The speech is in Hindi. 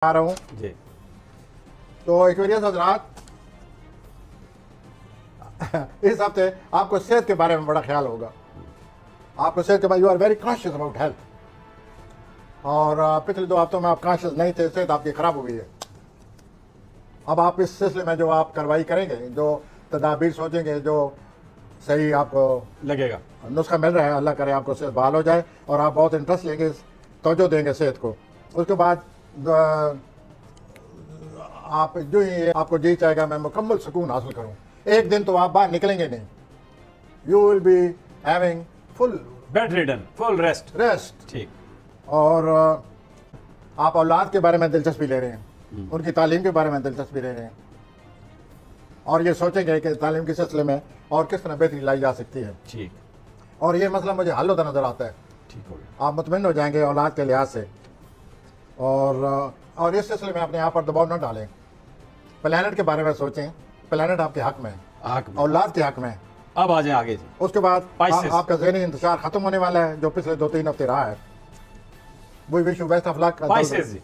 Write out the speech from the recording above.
आ रहा हूँ जी। तो एक्वेरियस हजरात इस हफ्ते आपको सेहत के बारे में बड़ा ख्याल होगा। आपको सेहत के बारे में you are very conscious about health. और पिछले 2 हफ्तों में आप कॉन्शियस नहीं थे, सेहत आपकी खराब हो गई है। अब आप इस सिलसिले में जो आप कार्रवाई करेंगे, जो तदाबीर सोचेंगे, जो सही आपको लगेगा नुस्खा मिल रहा है, अल्लाह करे आपको सेहत बहाल हो जाए और आप बहुत इंटरेस्ट लेंगे, तवज्जो देंगे सेहत को। उसके बाद आप जो ही आपको जी चाहेगा मैं मुकम्मल सुकून हासिल करूं, एक दिन तो आप बाहर निकलेंगे नहीं। You will be having full bed ridden, full rest. ठीक। और आप औलाद के बारे में दिलचस्पी ले रहे हैं, उनकी तालीम के बारे में दिलचस्पी ले रहे हैं और ये सोचेंगे कि तालीम के सिलसिले में और किस तरह बेहतरी लाई जा सकती है। ठीक। और ये मसला मुझे हल होता नजर आता है। ठीक हो गया। आप मुतमईन हो जाएंगे औलाद के लिहाज से। और इस सिलसिले में अपने आप पर दबाव न डालें। प्लैनेट के बारे में सोचें, प्लैनेट आपके हक में है, औलाद के हक में है। अब आ जाए आगे जी। उसके बाद आपका ज़हनी इंतजार खत्म होने वाला है जो पिछले 2-3 हफ्ते रहा है। We wish you best of luck. Pisces ji.